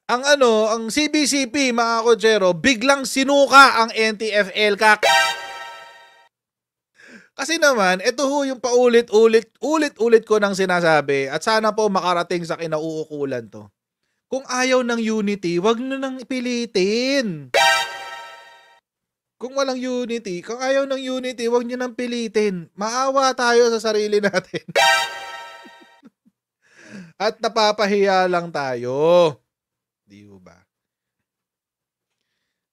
ang CBCP, mga kotsero, biglang sinuka ang NTF-ELCAC. Kasi naman, ito ho yung ulit-ulit ko nang sinasabi at sana po makarating sa kinauukulan to. Kung ayaw ng unity, wag nyo nang pilitin. Kung ayaw ng unity, wag nyo nang pilitin. Maawa tayo sa sarili natin. At napapahiya lang tayo. Di ba?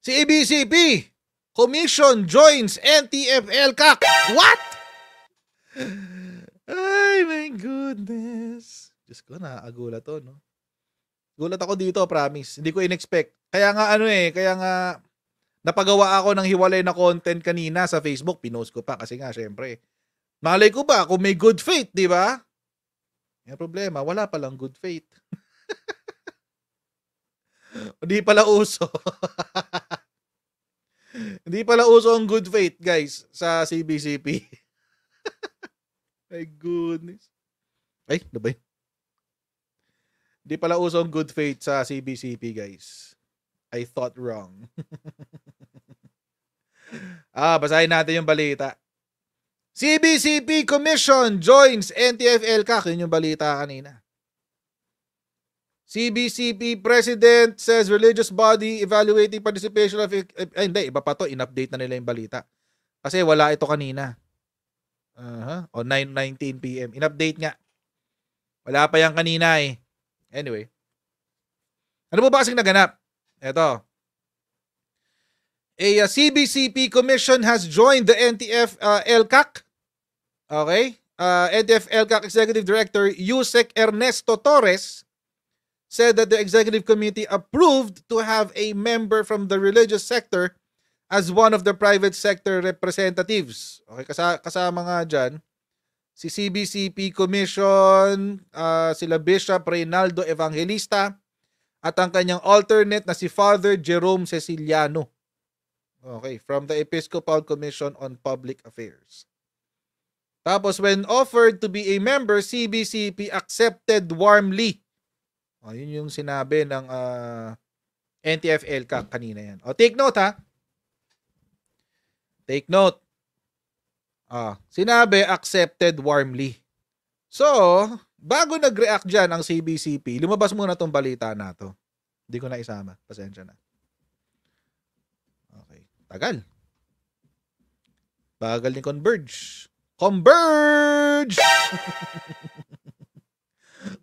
CBCP Commission joins NTF-ELCAC. What? Ay, my goodness. Diyos ko, nakakagulat to, no? Gulat ako dito, promise. Hindi ko in-expect. Kaya nga napagawa ako ng hiwalay na content kanina sa Facebook. Pinost ko pa kasi nga, syempre. Malay ko ba kung may good faith, di ba? May problema, wala palang good faith. Hindi pala uso. Hindi pala uso ang good faith, guys, sa CBCP. My goodness. Ay, ano ba yun? Hindi pala uso ang good faith sa CBCP, guys. I thought wrong. Basahin natin yung balita. CBCP Commission joins NTF-ELCAC. Yun yung balita kanina. CBCP President says religious body evaluating participation of... hindi, iba pa to. In-update na nila yung balita. Kasi wala ito kanina. O 9:19 PM. In-update nga. Wala pa yan kanina eh. Anyway. Ano ba kasing naganap? Ito. A CBCP Commission has joined the NTF-ELCAC. Okay? NTF-ELCAC Executive Director Yusek Ernesto Torres said that the executive committee approved to have a member from the religious sector as one of the private sector representatives. Okay, kasama nga dyan, si CBCP Commission, sila Bishop Reynaldo Evangelista, at ang kanyang alternate na si Father Jerome Ceciliano. Okay, from the Episcopal Commission on Public Affairs. Tapos when offered to be a member, CBCP accepted warmly. Yun yung sinabi ng NTF-ELCAC kanina yan. Take note ha. Take note. Sinabi accepted warmly. So, bago nag-react dyan ang CBCP, lumabas muna tong balita na to. Hindi ko na isama. Pasensya na. Okay. Tagal. Bagal ni Converge. Converge!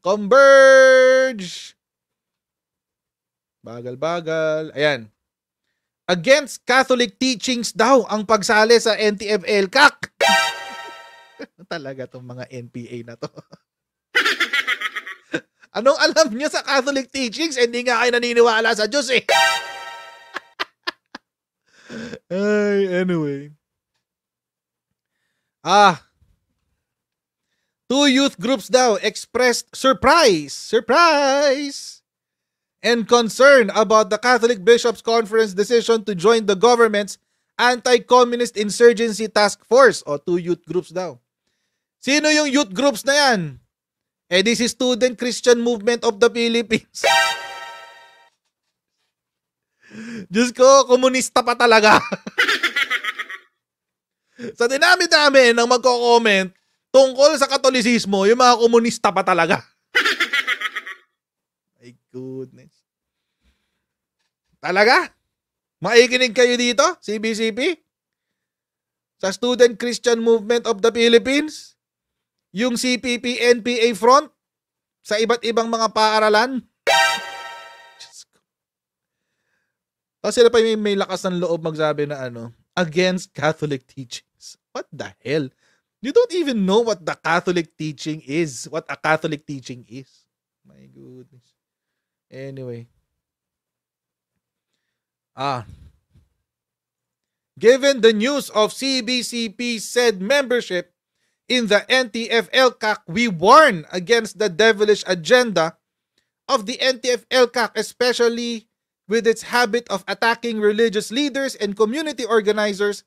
Converge! Bagal-bagal. Ayan. Against Catholic teachings daw ang pagsali sa NTF-ELCAC. Talaga tong mga NPA na to. Anong alam nyo sa Catholic teachings? Hindi nga kayo naniniwala sa Diyos eh. Anyway. Two youth groups daw expressed surprise and concern about the Catholic Bishops' Conference decision to join the government's Anti-Communist Insurgency Task Force. Two youth groups daw. Sino yung youth groups na yan? This is Student Christian Movement of the Philippines. Diyos ko, komunista pa talaga. Sa dinami-dami ng magko-comment tungkol sa Katolisismo, yung mga komunista pa talaga. My goodness. Talaga? Maikinig kayo dito, CBCP? Sa Student Christian Movement of the Philippines? Yung CPP-NPA front? Sa iba't ibang mga paaralan? Tapos sila pa may lakas ng loob magsabi na against Catholic teachings. What the hell? You don't even know what the Catholic teaching is. What a Catholic teaching is. My goodness. Anyway. Given the news of CBCP said membership in the NTF-ELCAC, we warn against the devilish agenda of the NTF-ELCAC, especially with its habit of attacking religious leaders and community organizers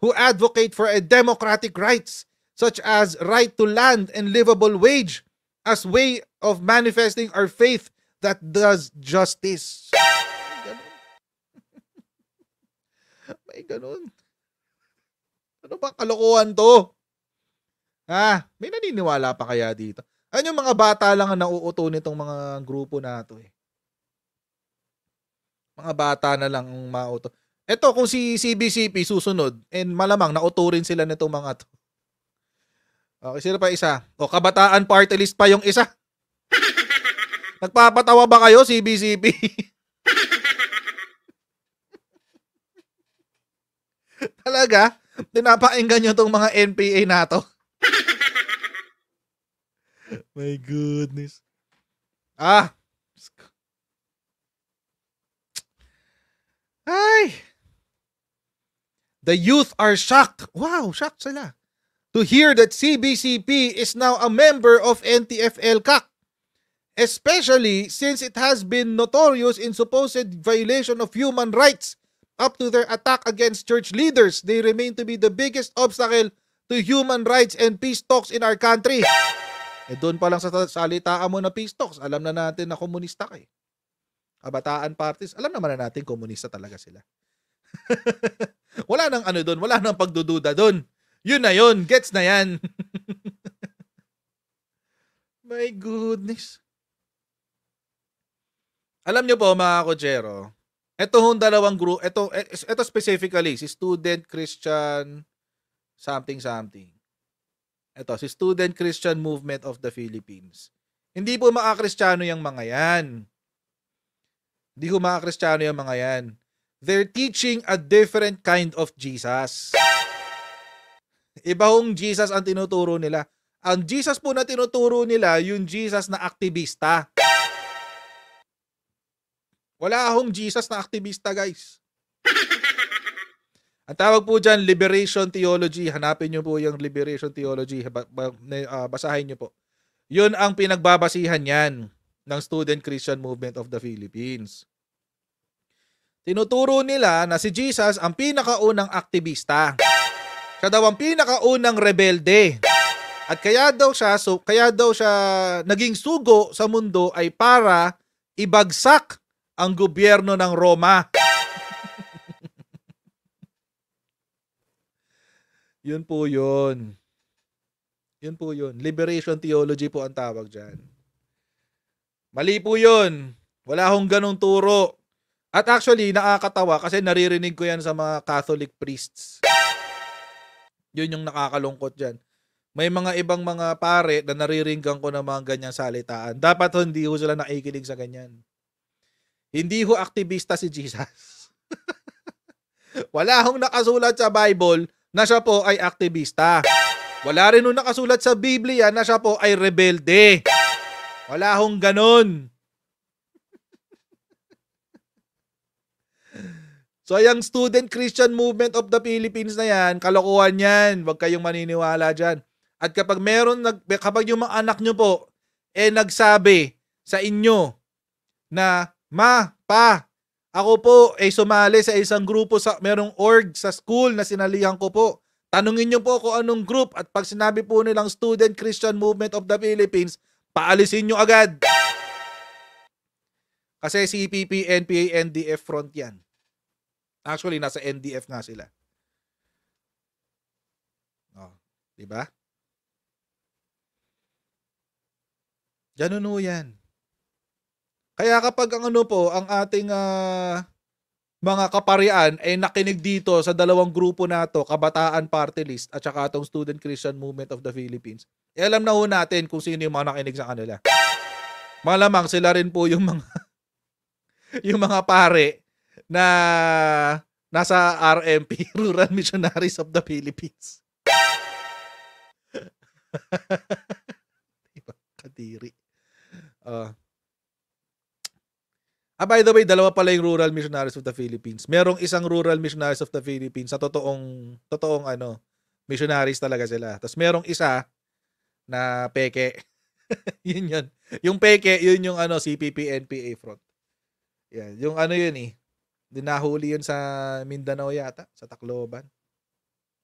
who advocate for a democratic rights, such as right to land and livable wage, as way of manifesting our faith that does justice. May ganun. Ano ba kalokohan to? May naniniwala pa kaya dito? Ano yung mga bata lang ang nauuto nitong mga grupo na to eh. Mga bata na lang ang mauto. Ito kung si CBCP susunod, and malamang nauto rin sila nitong mga to. Okay, sino pa isa? O, Kabataan Party List pa yung isa. Nagpapatawa ba kayo, CBCP? Talaga? Pinapakinggan nyo tong mga NPA na to? My goodness. Ay! The youth are shocked. Wow, shocked sila. To hear that CBCP is now a member of NTF-ELCAC. Especially since it has been notorious in supposed violation of human rights. Up to their attack against church leaders, they remain to be the biggest obstacle to human rights and peace talks in our country. Doon pa lang sa salitaan mo na peace talks, alam na natin na komunista ka eh. Kabataan parties, alam naman na natin komunista talaga sila. Wala nang ano doon, wala nang pagdududa doon. Yun na yun, gets na yan. My goodness. Alam nyo po mga kochero, ito hong dalawang group, ito specifically, si Student Christian something. Ito, si Student Christian Movement of the Philippines. Hindi po makakristyano yung mga yan. Hindi po makakristyano yung mga yan. They're teaching a different kind of Jesus. Iba hong Jesus ang tinuturo nila. Ang Jesus po na tinuturo nila, yung Jesus na aktivista. Wala akong Jesus na aktivista, guys. Ang tawag po dyan, liberation theology. Hanapin nyo po yung liberation theology. Basahin nyo po. Yun ang pinagbabasihan yan ng Student Christian Movement of the Philippines. Tinuturo nila na si Jesus ang pinakaunang aktivista. Siya daw ang pinakaunang rebelde. At kaya daw siya naging sugo sa mundo ay para ibagsak ang gobyerno ng Roma. Yun po yun. Yun po yun. Liberation theology po ang tawag dyan. Mali po yun. Wala akong ganong turo. At actually, nakakatawa kasi naririnig ko yan sa mga Catholic priests. Yun yung nakakalungkot dyan. May mga ibang mga pare na nariringgan ko ng mga ganyang salitaan. Dapat hindi ho sila nakikinig sa ganyan. Hindi ho aktivista si Jesus. Wala hong nakasulat sa Bible na siya po ay aktivista. Wala rin hong nakasulat sa Biblia na siya po ay rebelde. Wala hong ganon. So yung Student Christian Movement of the Philippines na yan, kalokohan yan. Huwag kayong maniniwala dyan. At kapag yung mga anak nyo po, nagsabi sa inyo na, Ma, Pa, ako po ay sumali sa isang grupo merong org sa school na sinalihan ko po. Tanungin nyo po kung anong group at pag sinabi po nilang Student Christian Movement of the Philippines, paalisin nyo agad. Kasi CPP, NPA, NDF front yan. Actually, nasa NDF nga sila. Diba? Ganun ho yan. Kaya kapag ang ating mga kaparian ay nakinig dito sa dalawang grupo na to, Kabataan Party List at saka itong Student Christian Movement of the Philippines, alam na ho natin kung sino yung mga nakinig sa kanila. Malamang sila rin po yung mga pare na nasa RMP, Rural Missionaries of the Philippines. Diba? Kadiri. By the way, dalawa pala yung Rural Missionaries of the Philippines. Merong isang Rural Missionaries of the Philippines sa totoong missionaries talaga sila. Tapos merong isa na peke. Yun. Yung peke, yun yung CPP NPA front. Yan, yung yun eh. Dinahuli yun sa Mindanao yata, sa Tacloban.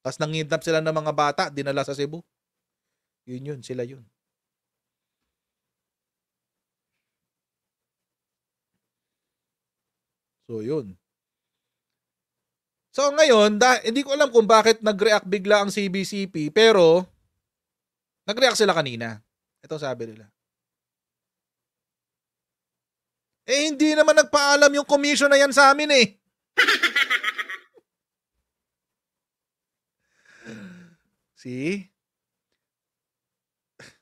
Tapos nangidnap sila ng mga bata, dinala sa Cebu. Yun, sila yun. So, yun. So, ngayon, hindi ko alam kung bakit nag-react bigla ang CBCP, pero nag-react sila kanina. Ito sabi nila. Hindi naman nagpaalam yung commission na yan sa amin eh. See?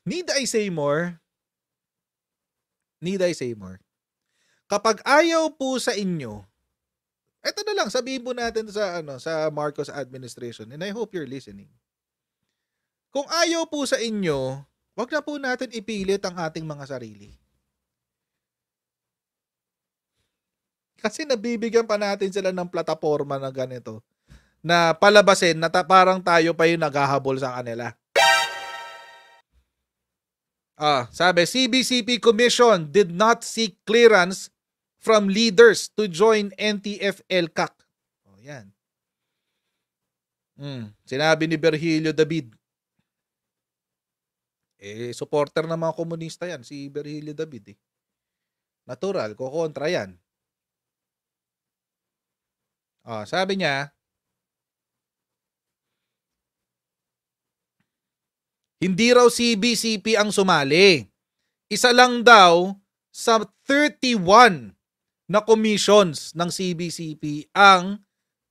Need I say more? Need I say more? Kapag ayaw po sa inyo, eto na lang, sabihin po natin sa Marcos administration, and I hope you're listening. Kung ayaw po sa inyo, wag na po natin ipilit ang ating mga sarili. Kasi nabibigyan pa natin sila ng plataforma na ganito, na palabasin na parang tayo pa yung naghahabol sa kanila. Sabi, CBCP Commission did not seek clearance from leaders to join NTF-ELCAC. Yan. Sinabi ni Virgilio David. Supporter ng mga komunista yan, si Virgilio David. Natural, kukontra yan. Sabi niya, hindi raw CBCP ang sumali. Isa lang daw sa 31 na commissions ng CBCP ang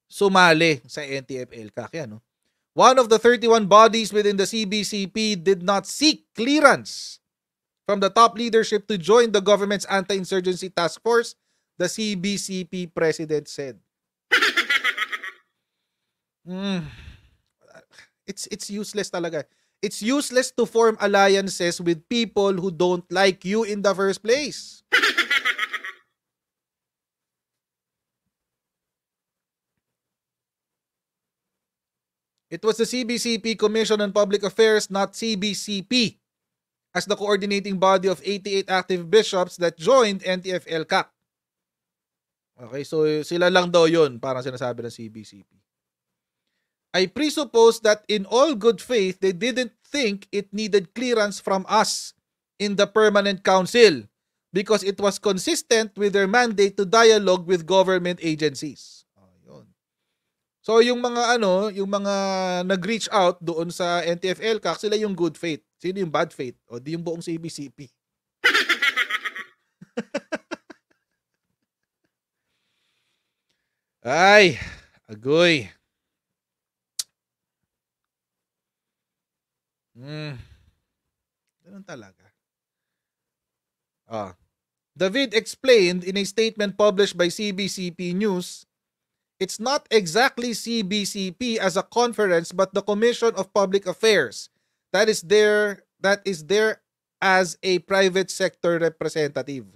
sumali sa NTF-ELCAC. Yan, no? One of the 31 bodies within the CBCP did not seek clearance from the top leadership to join the government's anti-insurgency task force, the CBCP president said. It's useless talaga. It's useless to form alliances with people who don't like you in the first place. It was the CBCP Commission on Public Affairs, not CBCP, as the coordinating body of 88 active bishops that joined NTF-ELCAC. Okay, so sila lang daw yun, parang sinasabi ng CBCP. I presuppose that in all good faith, they didn't think it needed clearance from us in the Permanent Council because it was consistent with their mandate to dialogue with government agencies. Yun. So yung mga yung mga nag-reach out doon sa NTF-ELCAC, sila yung good faith. Sino yung bad faith? O di yung buong CBCP. Ay, agoy. Ganun talaga. David explained in a statement published by CBCP News, it's not exactly CBCP as a conference but the Commission of Public Affairs that is there as a private sector representative.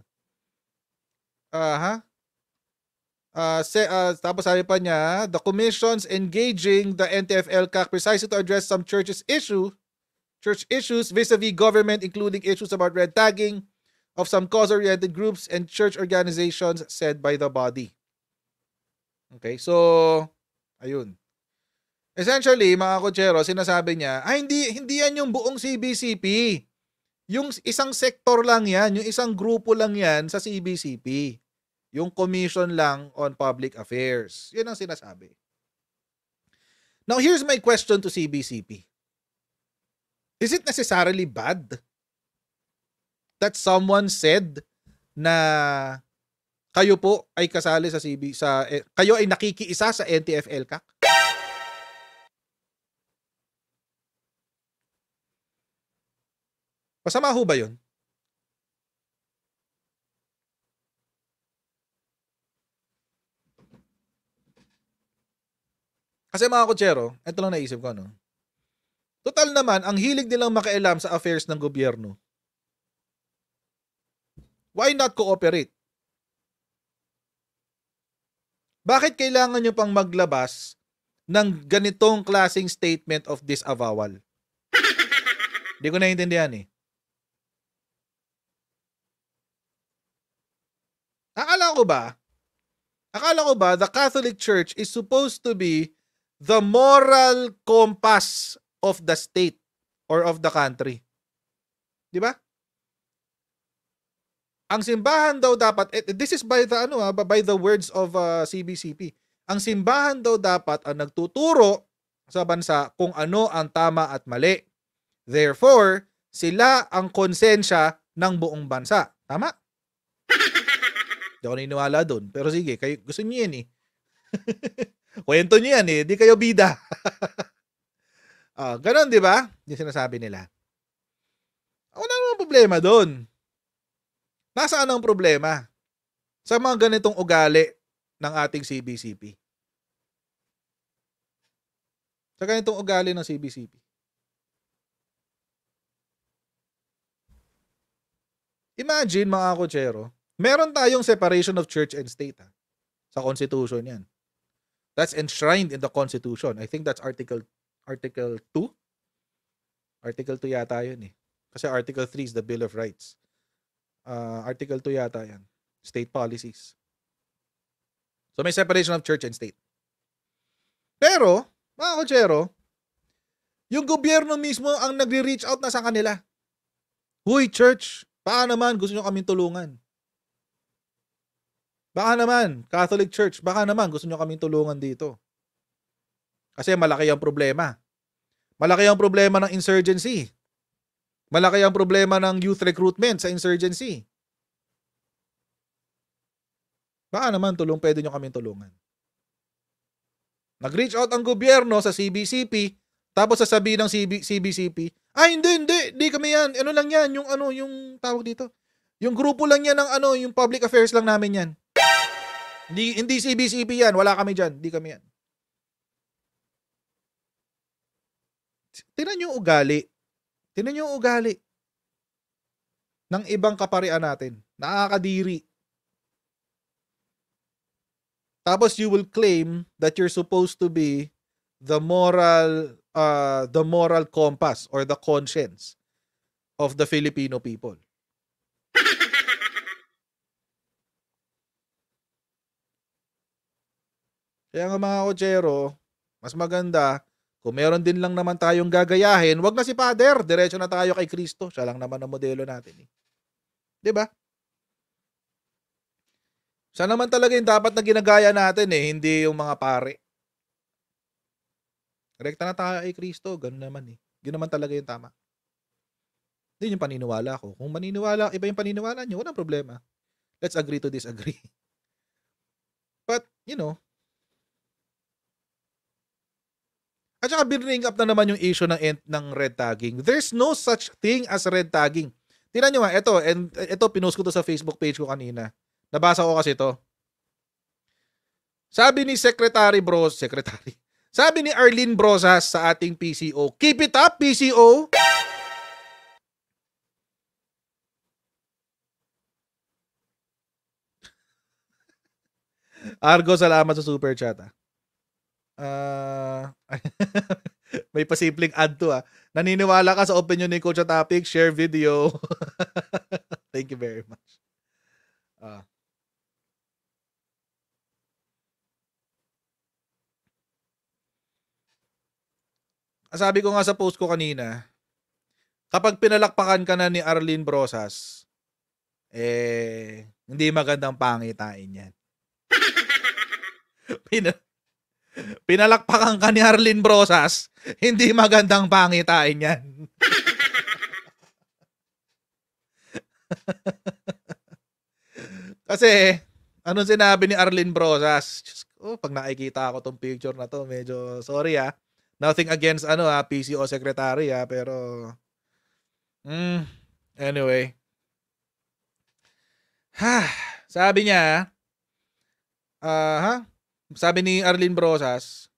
Tapos sabi pa niya, the commissions engaging the NTF-ELCAC precisely to address some church issues vis-a-vis government, including issues about red tagging of some cause-oriented groups and church organizations, said by the body. Okay, so ayun. Essentially, mga kotsero, sinasabi niya, hindi yan yung buong CBCP. Yung isang sektor lang yan, yung isang grupo lang yan sa CBCP. Yung Commission lang on Public Affairs. Yun ang sinasabi. Now, here's my question to CBCP. Is it necessarily bad that someone said na kayo po ay kasali sa kayo ay nakikiisa sa NTF-ELCAC? Masama ho ba yun? Kasi mga kotsero, ito lang naisip ko, no? Total naman, ang hilig nilang makialam sa affairs ng gobyerno. Why not cooperate? Bakit kailangan nyo pang maglabas ng ganitong klaseng statement of disavowal? Hindi ko naiintindihan eh. Akala ko ba the Catholic Church is supposed to be the moral compass of the state or of the country? Di ba? Ang simbahan daw dapat, this is by the by the words of CBCP. Ang simbahan daw dapat ang nagtuturo sa bansa kung ano ang tama at mali. Therefore, sila ang konsensya ng buong bansa. Tama? Hindi ako naniniwala doon. Pero sige, kayo, gusto niyo yan eh. Kwento niyo yan eh. Di kayo bida. Ganon, di ba? Yung sinasabi nila. Wala namang problema doon. Nasaan ang problema? Sa mga ganitong ugali ng ating CBCP. Sa ganitong ugali ng CBCP. Imagine mga kotsero, meron tayong separation of church and state sa Constitution yan. That's enshrined in the Constitution. I think that's Article 2. Article 2 yata yun eh. Kasi Article 3 is the Bill of Rights. Article 2 yata yan. State policies. So may separation of church and state. Pero, mga kotsero, yung gobyerno mismo ang nagre-reach out na sa kanila. Huy, church, baka naman gusto nyo kaming tulungan. Baka naman, Catholic Church, baka naman gusto nyo kaming tulungan dito. Kasi malaki ang problema. Malaki ang problema ng insurgency. Malaki ang problema ng youth recruitment sa insurgency. Baka naman pwede nyo kaming tulungan. Nag-reach out ang gobyerno sa CBCP, tapos sasabihin ng CBCP, hindi kami yan. Ano lang yan, yung tawag dito. Yung grupo lang yan ng yung public affairs lang namin yan. Hindi CBCP yan, wala kami diyan, hindi kami yan. Tingnan yung ugali. Tingnan yung ugali ng ibang kaparian natin. Nakakadiri. Tapos you will claim that you're supposed to be the moral compass or the conscience of the Filipino people. Kaya nga mga kotsero, mas maganda, kung meron din lang naman tayong gagayahin, wag na si Father, diretso na tayo kay Kristo. Siya lang naman ang modelo natin. 'Di ba? Siya naman talaga yung dapat na ginagaya natin hindi yung mga pare. Rekta na tayo kay Kristo, ganun naman Yun naman talaga yung tama. Hindi yung paniniwala ko. Kung iba yung paniniwala niyo, walang problema. Let's agree to disagree. But, at saka bring up na naman yung issue ng red tagging. There's no such thing as red tagging. Tingnan nyo nga, ito pinost ko to sa Facebook page ko kanina. Nabasa ko kasi to. Sabi ni Sabi ni Arlene Brosas sa ating PCO, keep it up, PCO! Argo, salamat sa super chat. May pasimpleng add to Naniniwala ka sa opinion ni Coach sa topic? Share video. Thank you very much. Sabi ko nga sa post ko kanina, kapag pinalakpakan ka na ni Arlene Brosas, hindi magandang pangitain yan. Pinalakpakan ka ni Arlene Brosas, hindi magandang pangitain yan. Kasi, anong sinabi ni Arlene Brosas? Diyos ko, pag nakikita ako tong picture na to, medyo sorry Nothing against PCO secretary pero anyway. Sabi niya, sabi ni Arlene Brosas,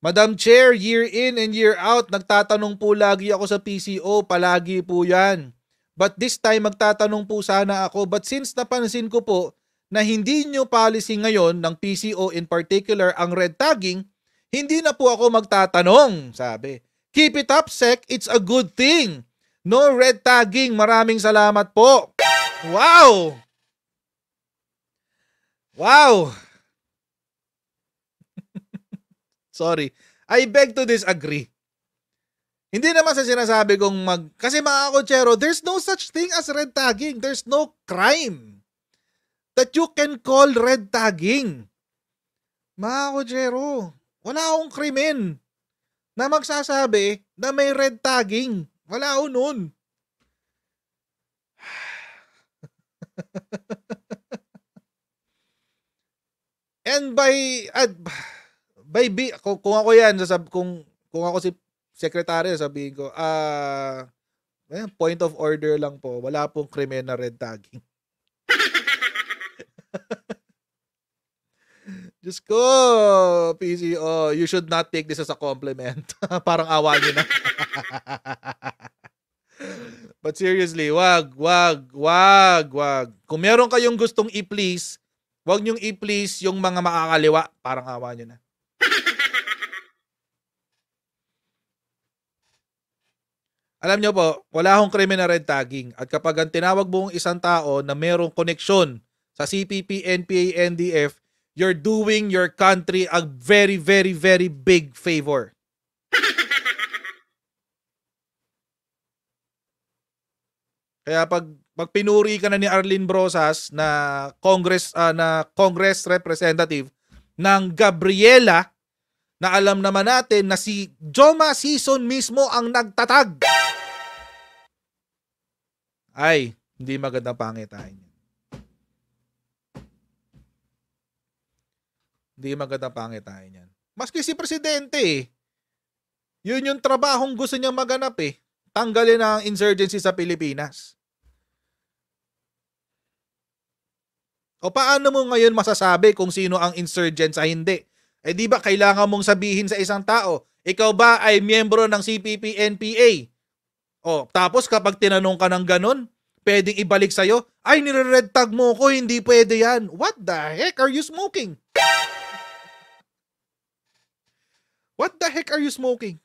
Madam Chair, year in and year out, nagtatanong po lagi ako sa PCO, palagi po yan. But this time, magtatanong po sana ako. But since napansin ko po na hindi nyo policy ngayon ng PCO in particular ang red tagging, hindi na po ako magtatanong, sabi. Keep it up, Sec. It's a good thing. No red tagging. Maraming salamat po. Wow! Wow! Sorry. I beg to disagree. Hindi naman sa sinasabi kong kasi mga kotsero, there's no such thing as red tagging. There's no crime that you can call red tagging. Mga kotsero, wala akong krimen na magsasabi na may red tagging. Wala ako nun. And kung ako yan, kung ako si secretary, sabihin ko, point of order lang po, wala pong krimen na red tagging. Diyos ko, PCO, you should not take this as a compliment. Parang awa nyo na. But seriously, wag. Kung meron kayong gustong i-please, wag nyong i-please yung mga makakaliwa. Parang awa nyo na. Alam nyo po, wala akong krimen na red tagging. At kapag ang tinawag mong isang tao na merong koneksyon sa CPP, NPA, NDF, you're doing your country a very, very, very big favor. Kaya pag pinuri ka na ni Arlene Brosas na Congress representative ng Gabriela, na alam naman natin na si Joma Sison mismo ang nagtatag, ay hindi magandang pangitain yan. Hindi magandang pangitain yan. Maski si Presidente, yun yung trabahong gusto niyang maganap tanggalin ang insurgency sa Pilipinas. O paano mo ngayon masasabi kung sino ang insurgent sa hindi? Di ba kailangan mong sabihin sa isang tao, ikaw ba ay miyembro ng CPP, NPA? Tapos kapag tinanong ka ng ganun, pwedeng ibalik sa'yo, ay nire-red tag mo ko, hindi pwede yan. What the heck are you smoking? What the heck are you smoking?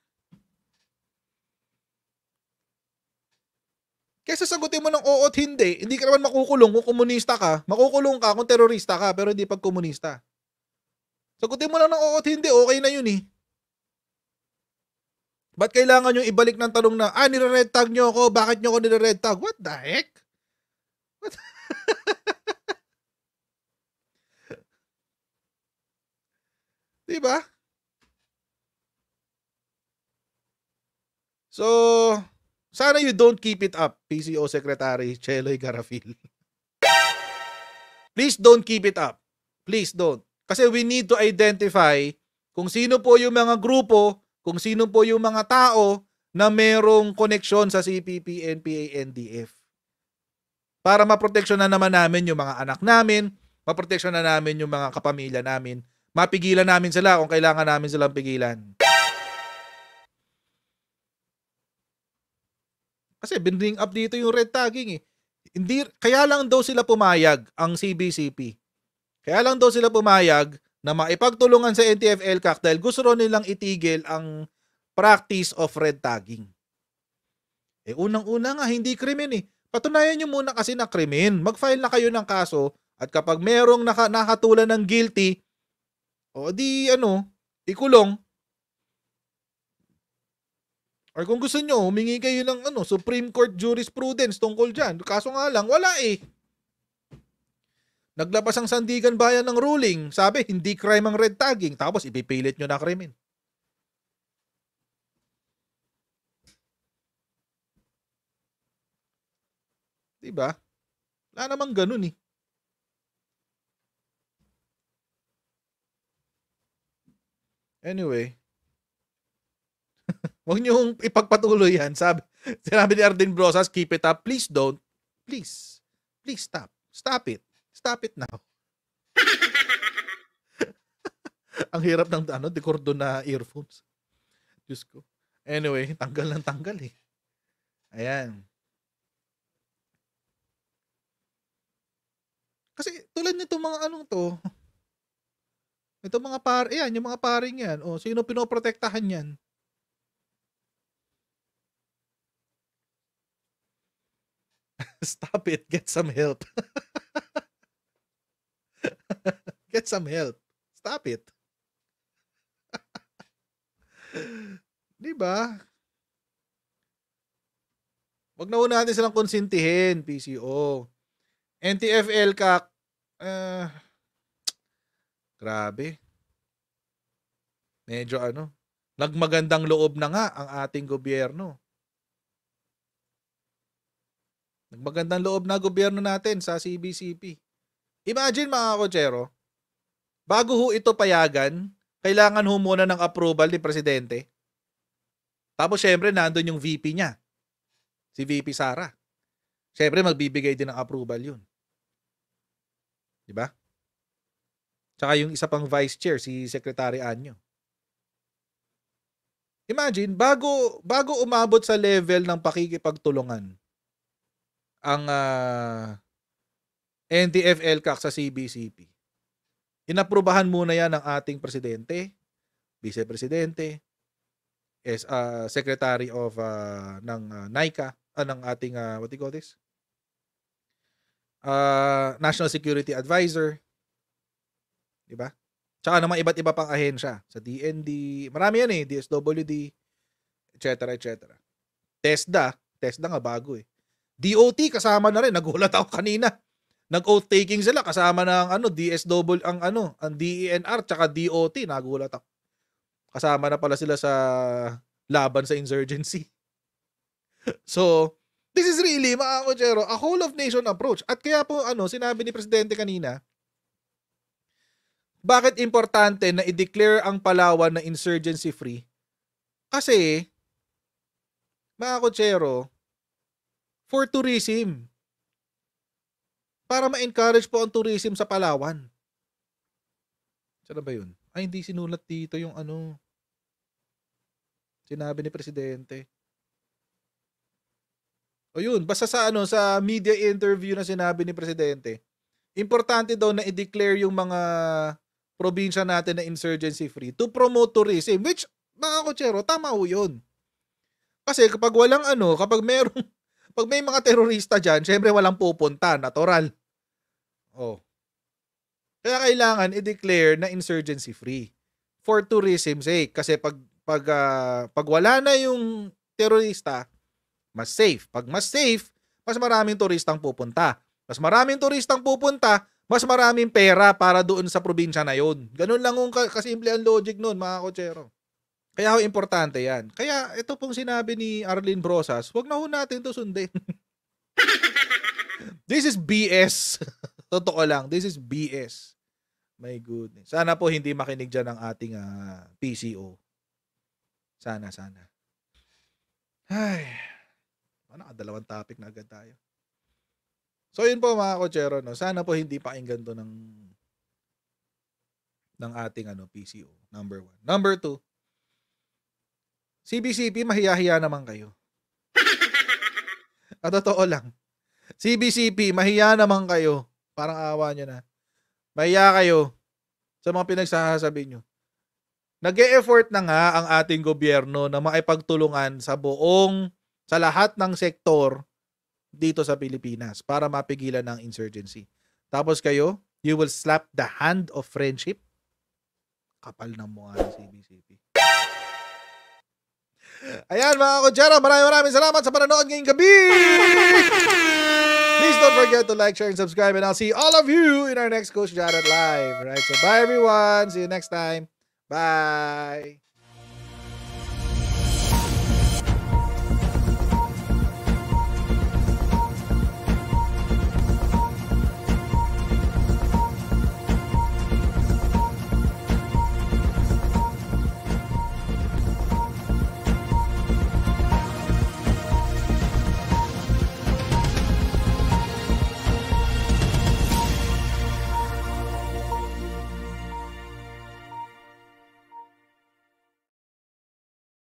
Kesa sagutin mo ng oo at hindi ka naman makukulong kung komunista ka. Makukulong ka kung terorista ka, pero hindi pag komunista. Sagutin mo lang ng oo at hindi, okay na yun . Ba't kailangan nyo ibalik ng tanong na, nire-red tag nyo ako, bakit nyo ako nire-red tag? What the heck? What? Diba? So, sana you don't keep it up, PCO Secretary Cheloy Garafil. Please don't keep it up. Please don't. Kasi we need to identify kung sino po yung mga grupo, kung sino po yung mga tao na merong koneksyon sa CPP, NPA, NDF. Para maproteksyon na naman namin yung mga anak namin, maproteksyon na namin yung mga kapamilya namin, mapigilan namin sila kung kailangan namin silang pigilan. Kasi binring up dito yung red tagging . Hindi, kaya lang daw sila pumayag ang CBCP. Kaya lang daw sila pumayag na maipagtulungan sa NTF-ELCAC dahil gusto rin nilang itigil ang practice of red tagging. Unang-una nga, hindi krimen . Patunayan nyo muna kasi na krimen. Mag-file na kayo ng kaso at kapag merong nakatulan ng guilty, ikulong. Or kung gusto nyo, humingi kayo ng Supreme Court jurisprudence tungkol dyan. Kaso nga lang, wala . Naglabas ang Sandigan Bayan ng ruling. Sabi, hindi crime ang red tagging. Tapos ipipilit nyo na krimen. Diba? Wala namang ganun . Anyway. Huwag niyong ipagpatuloy yan. Sinabi ni Arlene Brosas, keep it up. Please don't. Please. Please stop. Stop it. Stop it now. Ang hirap ng dekordon na earphones. Diyos ko. Anyway, tanggal ng tanggal . Ayan. Kasi tulad nito mga to. Ito mga yung mga paring yan. Sino pinoprotektahan yan? Stop it. Get some help. Get some help. Stop it. Diba? Wag na una natin silang konsintihin, PCO. NTF-ELCAC, grabe. Medyo nagmagandang loob na nga ang ating gobyerno. Nagmagandang loob na gobyerno natin sa CBCP. Imagine mga kotsero, bago ho ito payagan, kailangan ho muna ng approval ni Presidente. Tapos syempre nandun yung VP niya, si VP Sara. Syempre magbibigay din ng approval yun. Diba? Tsaka yung isa pang vice chair, si Secretary Anyo. Imagine, bago umabot sa level ng pakikipagtulungan ang NTF-ELCAC sa CBCP, inaprubahan muna yan ng ating presidente, vice-presidente, secretary of ng NICA, ng ating what do you call this? National Security Advisor, di ba? Tsaka naman iba't iba pang ahensya sa DND, marami yan DSWD, etc. TESDA nga bago DOT kasama na rin, nagulat ako kanina. Nag-oath taking sila kasama ng DSW ang DENR tsaka DOT, nagulat ako. Kasama na pala sila sa laban sa insurgency. So, this is really mga kotsero, a whole of nation approach. At kaya po sinabi ni Presidente kanina, bakit importante na i-declare ang Palawan na insurgency free? Kasi mga kotsero, for tourism. Para ma-encourage po ang tourism sa Palawan. Saan ba yun? Ay, hindi sinulat dito yung sinabi ni Presidente. O yun, basta sa sa media interview na sinabi ni Presidente, importante daw na i-declare yung mga probinsya natin na insurgency free to promote tourism, which mga kotsero, tama ho yun. Kasi kapag walang pag may mga terorista dyan, syempre walang pupunta, natural. Kaya kailangan i-declare na insurgency free for tourism sake. Kasi pag wala na yung terorista, mas safe. Pag mas safe, mas maraming turistang pupunta. Mas maraming turistang pupunta, mas maraming pera para doon sa probinsya na yun. Ganun lang yung kasimple ang logic nun, mga kotsero. Kaya importante yan. Kaya ito pong sinabi ni Arlene Brosas, wag na ho natin to sundin. This is BS. Totoo lang, this is BS. My goodness. Sana po hindi makinig dyan ang ating PCO. Sana. Ay, nakadalawang topic na agad tayo. So yun po mga kotsero, sana po hindi pakinggan to ng ating PCO. Number 1. Number 2, CBCP, mahiya-hiya naman kayo. Totoo lang. CBCP, mahiya naman kayo. Parang awa nyo na. Mahiya kayo sa mga pinagsasabi nyo. Nag-e-effort na nga ang ating gobyerno na maipagtulungan sa lahat ng sektor dito sa Pilipinas para mapigilan ng insurgency. Tapos kayo, you will slap the hand of friendship? Kapal ng mukha ng CBCP. Ayan mga kotsero, maraming salamat sa panonood ngayong gabi. Please don't forget to like, share, and subscribe, and I'll see all of you in our next Coach Jared Live. Alright, so bye everyone. See you next time. Bye.